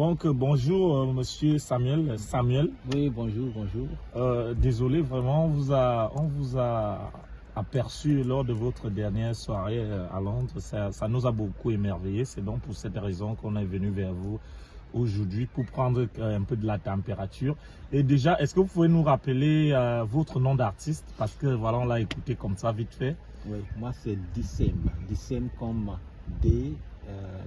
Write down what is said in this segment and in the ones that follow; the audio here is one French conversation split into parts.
Donc, bonjour, monsieur Samuel. Samuel. Oui, bonjour, bonjour. Désolé, vraiment, on vous a aperçu lors de votre dernière soirée à Londres. Ça nous a beaucoup émerveillé. C'est donc pour cette raison qu'on est venu vers vous aujourd'hui pour prendre un peu de la température. Et déjà, est-ce que vous pouvez nous rappeler votre nom d'artiste? Parce que voilà, on l'a écouté comme ça, vite fait. Oui, moi c'est Dissem. Dissem comme D,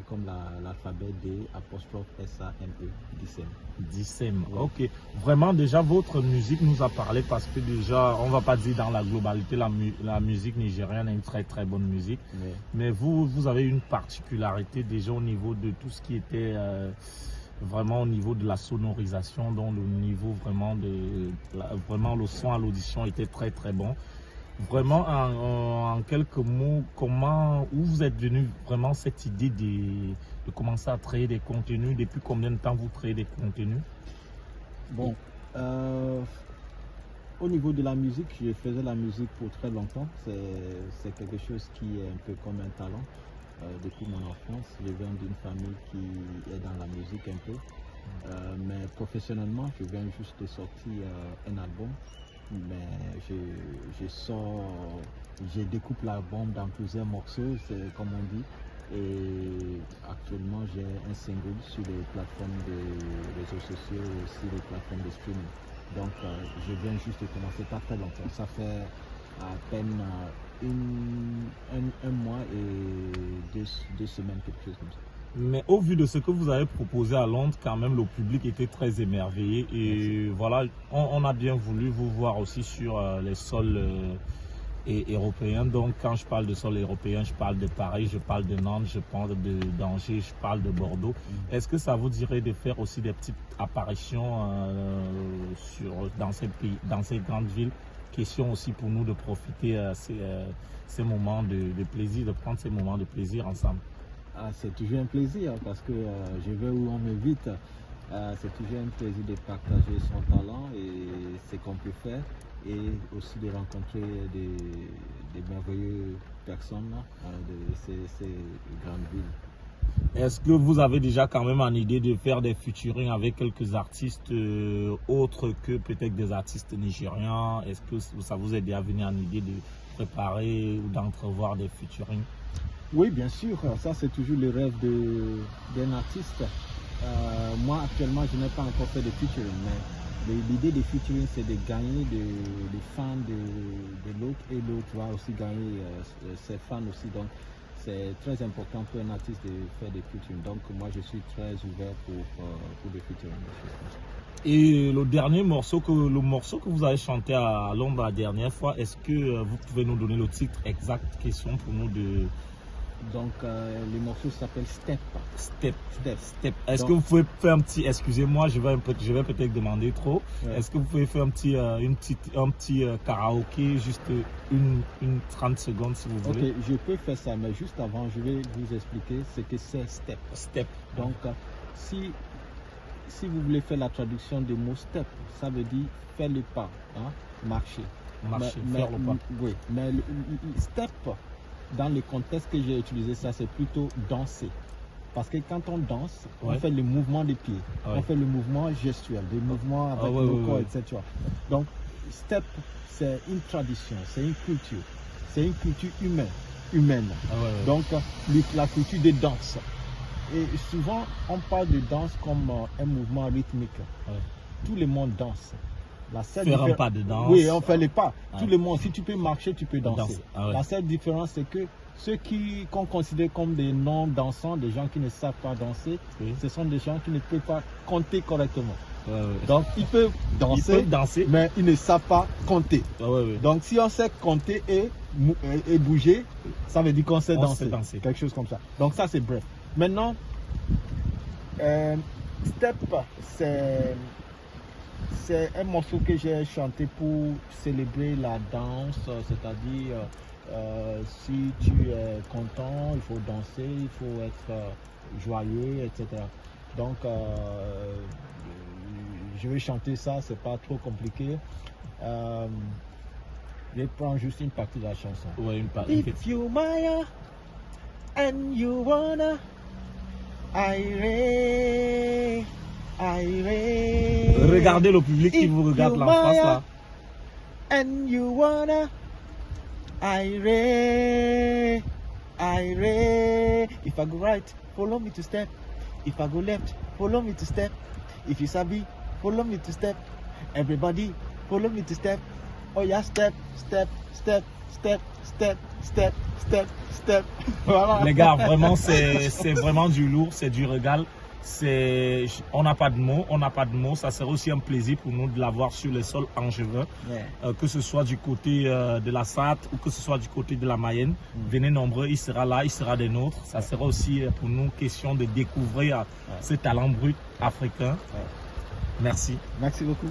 comme l'alphabet D, apostrophe S-A-M-E. Dissem. Dissem, Oui. ok. Vraiment, déjà, votre musique nous a parlé parce que déjà, on va pas dire dans la globalité, la musique nigérienne est une très très bonne musique. Oui. Mais vous avez une particularité déjà au niveau de tout ce qui était vraiment au niveau de la sonorisation, dont le niveau vraiment vraiment le son à l'audition était très très bon. Vraiment, en quelques mots, où vous êtes venu vraiment cette idée de commencer à créer des contenus? Depuis combien de temps vous créez des contenus? Bon, au niveau de la musique, je faisais la musique pour très longtemps. C'est quelque chose qui est un peu comme un talent. Depuis mon enfance, je viens d'une famille qui est dans la musique un peu. Mais professionnellement, je viens juste de sortir un album. Mais je découpe l'album dans plusieurs morceaux, c'est comme on dit. Et actuellement, j'ai un single sur les plateformes de réseaux sociaux et aussi les plateformes de streaming. Donc, je viens juste de commencer pas très longtemps. Ça fait à peine un mois et deux semaines, quelque chose comme ça. Mais au vu de ce que vous avez proposé à Londres, quand même, le public était très émerveillé. Et voilà, on a bien voulu vous voir aussi sur les sols européens. Donc, quand je parle de sols européens, je parle de Paris, je parle de Nantes, je parle de d'Angers, je parle de Bordeaux. Est-ce que ça vous dirait de faire aussi des petites apparitions dans ces grandes villes? Question aussi pour nous de profiter ces moments de plaisir, de prendre ces moments de plaisir ensemble. Ah, c'est toujours un plaisir parce que je vais où on m'invite. C'est toujours un plaisir de partager son talent et ce qu'on peut faire et aussi de rencontrer des merveilleuses personnes de ces grandes villes. Est-ce que vous avez déjà quand même en idée de faire des featuring avec quelques artistes autres que peut-être des artistes nigérians? Est-ce que ça vous est déjà venu en idée de préparer ou d'entrevoir des featuring? Oui, bien sûr, ça c'est toujours le rêve d'un artiste. Moi actuellement je n'ai pas encore fait de featuring, mais l'idée des featuring c'est de gagner des fans de l'autre et l'autre va aussi gagner ses fans aussi. Donc c'est très important pour un artiste de faire des featuring. Donc moi je suis très ouvert pour des featuring. Et le morceau que vous avez chanté à Londres la dernière fois, est-ce que vous pouvez nous donner le titre exact? Question pour nous de... Donc le morceau s'appelle Step. Step. Est-ce que vous pouvez faire un petit, excusez-moi, je vais peut-être demander trop. Ouais. Est-ce que vous pouvez faire un petit karaoké, juste une 30 secondes si vous voulez? Ok, je peux faire ça, mais juste avant, je vais vous expliquer ce que c'est Step. Step. Donc si vous voulez faire la traduction du mot step, ça veut dire faire le pas, hein, marcher. Faire le pas. Oui, mais le step, dans le contexte que j'ai utilisé, ça c'est plutôt danser. Parce que quand on danse, on fait le mouvement des pieds, on fait le mouvement gestuel, des mouvements avec le corps, etc. Donc, step, c'est une tradition, c'est une culture humaine. Donc, la culture de danse. Et souvent, on parle de danse comme un mouvement rythmique. Tout le monde danse. Faire un pas de danse. Oui, on fait les pas. Tout le monde, si tu peux marcher, tu peux danser. La seule différence, c'est que ceux qu'on considère comme des non-dansants, des gens qui ne savent pas danser, ce sont des gens qui ne peuvent pas compter correctement. Donc, ils peuvent danser, mais ils ne savent pas compter. Donc, si on sait compter et bouger, ça veut dire qu'on sait danser. Quelque chose comme ça. Donc, ça, c'est bref. Maintenant, Step, c'est un morceau que j'ai chanté pour célébrer la danse, c'est-à-dire si tu es content, il faut danser, il faut être joyeux, etc. Donc, je vais chanter ça, c'est pas trop compliqué. Je prends juste une partie de la chanson. If you Maya and you wanna, I Regardez le public qui vous regarde là en face là. And you wanna if I go right, follow me to step. If I go left, follow me to step. If you sabi, follow me to step. Everybody, follow me to step. Oh yeah, step, step, step, step, step, step, step, step. Voilà. Les gars, vraiment, c'est vraiment du lourd, c'est du régal. On n'a pas de mots, Ça serait aussi un plaisir pour nous de l'avoir sur les sols angevins, que ce soit du côté de la Sarthe ou que ce soit du côté de la Mayenne. Venez nombreux, il sera là, il sera des nôtres. Ça sera aussi pour nous question de découvrir ce talent brut africain. Merci. Merci beaucoup.